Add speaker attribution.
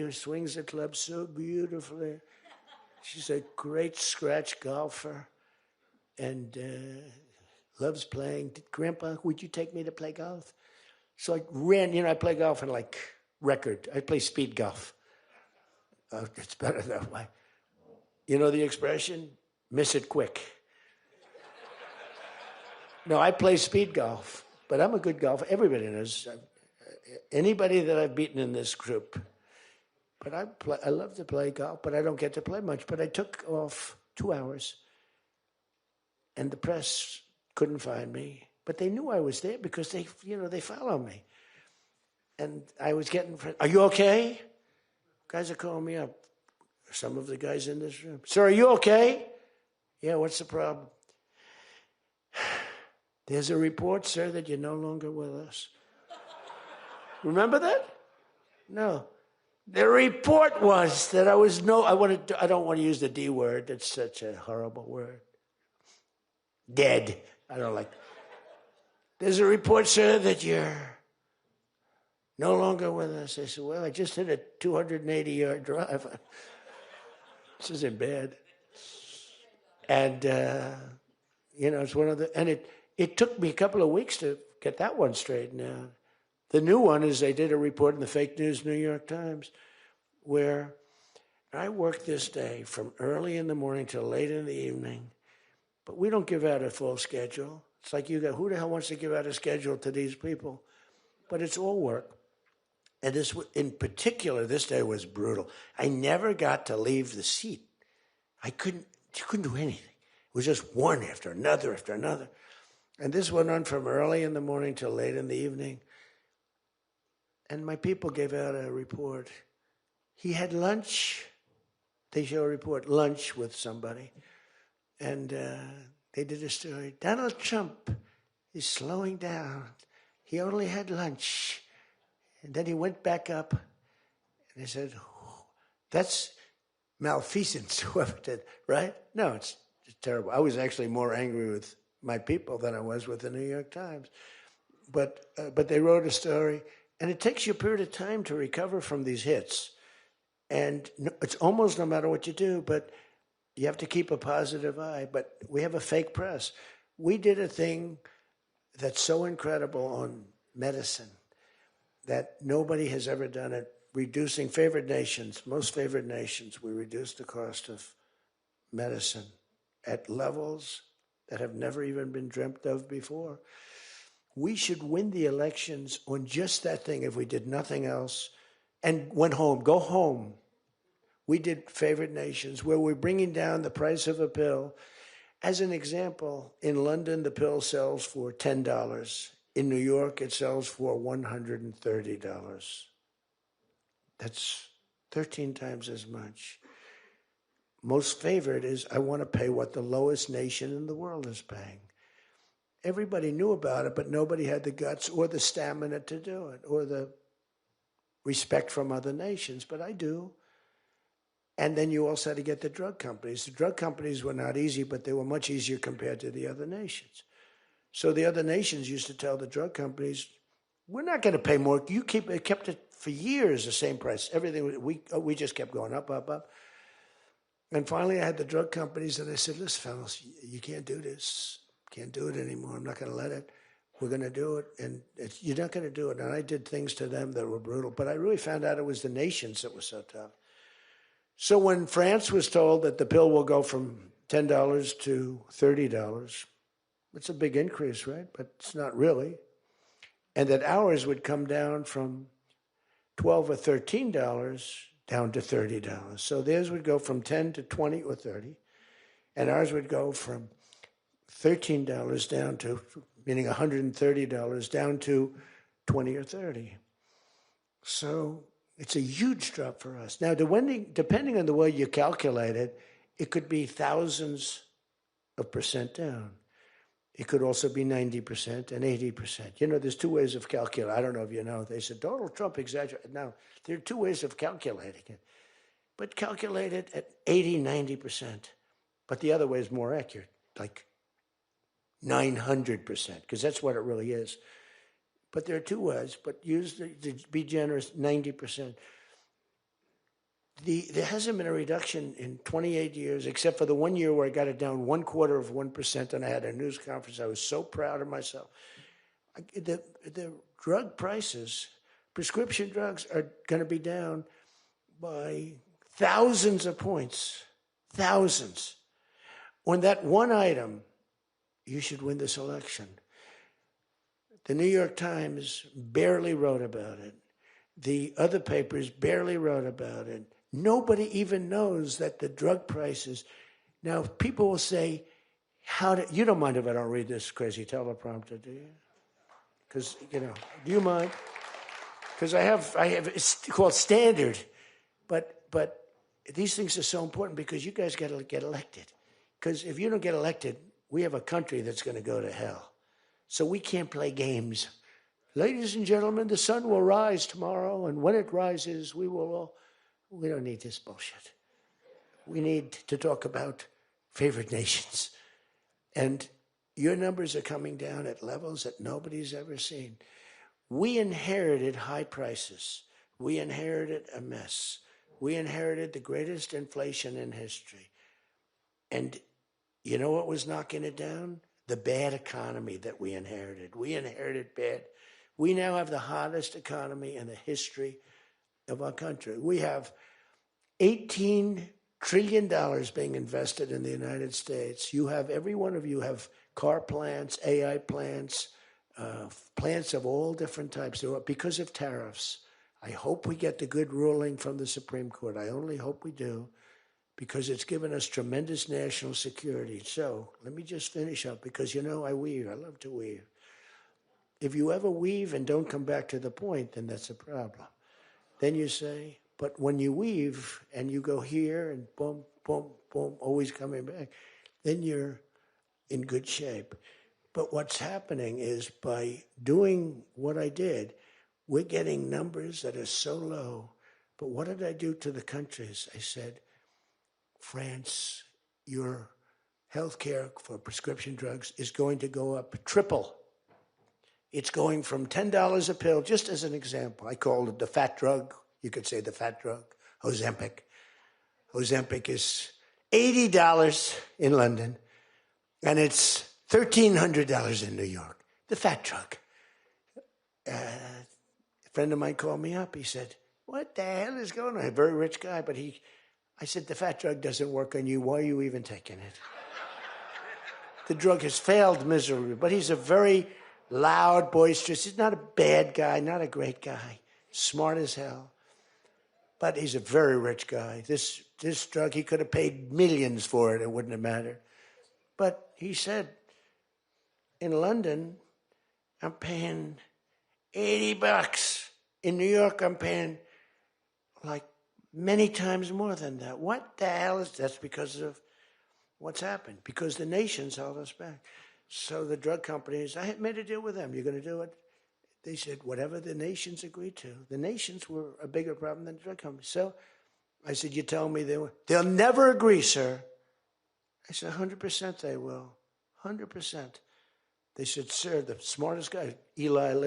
Speaker 1: who swings the club so beautifully. She's a great scratch golfer and loves playing. Grandpa, would you take me to play golf? So I ran, I play golf in like record. I play speed golf. It's better that way. You know the expression? Miss it quick. No, I play speed golf, but I'm a good golfer. Everybody knows. Anybody that I've beaten in this group. But I love to play golf, but I don't get to play much. But I took off 2 hours, and the press couldn't find me. But they knew I was there because they follow me. And I was getting, are you okay? Guys are calling me up. Some of the guys in this room. Sir, are you okay? Yeah, what's the problem? There's a report, sir, that you're no longer with us. Remember that? No. The report was that I don't want to use the D word. It's such a horrible word. Dead. I don't like. There's a report, sir, that you're no longer with us. I said, well, I just hit a 280-yard drive. This isn't bad. And, it's one of the, and it took me a couple of weeks to get that one straightened out. The new one is they did a report in the fake news New York Times where I worked this day from early in the morning till late in the evening, but we don't give out a full schedule. It's like who the hell wants to give out a schedule to these people? But it's all work. And this, in particular, this day was brutal. I never got to leave the seat. You couldn't do anything. It was just one after another after another. And this went on from early in the morning till late in the evening. And my people gave out a report. He had lunch. They show a report, lunch with somebody. And they did a story. Donald Trump is slowing down. He only had lunch. And then he went back up. And they said, that's malfeasance, whoever did, right? No, it's terrible. I was actually more angry with my people than I was with the New York Times. But they wrote a story. And it takes you a period of time to recover from these hits. And it's almost no matter what you do, but you have to keep a positive eye. But we have a fake press. We did a thing that's so incredible on medicine that nobody has ever done it. Reducing favored nations, most favored nations, we reduced the cost of medicine at levels that have never even been dreamt of before. We should win the elections on just that thing if we did nothing else and went home, go home. We did favored nations where we're bringing down the price of a pill. As an example, in London, the pill sells for $10. In New York, it sells for $130. That's 13 times as much. Most favored is I want to pay what the lowest nation in the world is paying. Everybody knew about it, but nobody had the guts or the stamina to do it or the respect from other nations, but I do. And then you also had to get the drug companies. The drug companies were not easy, but they were much easier compared to the other nations. So the other nations used to tell the drug companies, we're not going to pay more. It kept it for years the same price. Everything, we just kept going up, up, up. And finally I had the drug companies and I said, listen, fellas, you can't do this. Can't do it anymore. I'm not going to let it. We're going to do it. And you're not going to do it. And I did things to them that were brutal. But I really found out it was the nations that were so tough. So when France was told that the pill will go from $10 to $30, it's a big increase, right? But it's not really. And that ours would come down from $12 or $13 down to $30. So theirs would go from 10 to 20 or 30. And ours would go from $13 down to, meaning $130 down to 20 or 30. So it's a huge drop for us. Now, depending on the way you calculate it, it could be thousands of percent down. It could also be 90% and 80%. There's two ways of calculating. I don't know if you know. They said Donald Trump exaggerated. Now, there are two ways of calculating it. But calculate it at 80, 90%. But the other way is more accurate, like 900%, because that's what it really is. But there are two ways, but use to be generous, 90%. There hasn't been a reduction in 28 years, except for the 1 year where I got it down 1/4% and I had a news conference. I was so proud of myself. The drug prices, prescription drugs, are going to be down by thousands of points. Thousands. On that one item, you should win this election. The New York Times barely wrote about it. The other papers barely wrote about it. Nobody even knows that the drug prices. Now, people will say, you don't mind if I don't read this crazy teleprompter, do you? Because, do you mind? Because I have, it's called standard. But these things are so important because you guys got to get elected. Because if you don't get elected, we have a country that's going to go to hell. So we can't play games. Ladies and gentlemen, the sun will rise tomorrow, and when it rises, we don't need this bullshit. We need to talk about favored nations. And your numbers are coming down at levels that nobody's ever seen. We inherited high prices. We inherited a mess. We inherited the greatest inflation in history. And you know what was knocking it down? The bad economy that we inherited. We inherited bad. We now have the hottest economy in the history of our country. We have $18 trillion being invested in the United States. You have, every one of you have car plants, AI plants, plants of all different types. Because of tariffs. I hope we get the good ruling from the Supreme Court. I only hope we do, because it's given us tremendous national security. So let me just finish up, because I weave. I love to weave. If you ever weave and don't come back to the point, then that's a problem. Then you say, but when you weave and you go here and boom, boom, boom, always coming back, then you're in good shape. But what's happening is, by doing what I did, we're getting numbers that are so low. But what did I do to the countries? I said, France, your health care for prescription drugs is going to go up triple. It's going from $10 a pill, just as an example. I called it the fat drug. You could say the fat drug, Josempic. Josempic is $80 in London, and it's $1,300 in New York. The fat drug. A friend of mine called me up. He said, what the hell is going on? A very rich guy, but I said, the fat drug doesn't work on you. Why are you even taking it? The drug has failed miserably, but he's a very loud, boisterous. He's not a bad guy, not a great guy, smart as hell. But he's a very rich guy. This drug, he could have paid millions for it. It wouldn't have mattered. But he said, in London, I'm paying $80. In New York, I'm paying like many times more than that. What the hell is that? That's because of what's happened. Because the nations held us back. So the drug companies, I had made a deal with them. You're going to do it? They said, whatever the nations agreed to. The nations were a bigger problem than the drug companies. So I said, you tell me they'll never agree, sir. I said, 100% they will. 100%. They said, sir, the smartest guy, Eli Lilly.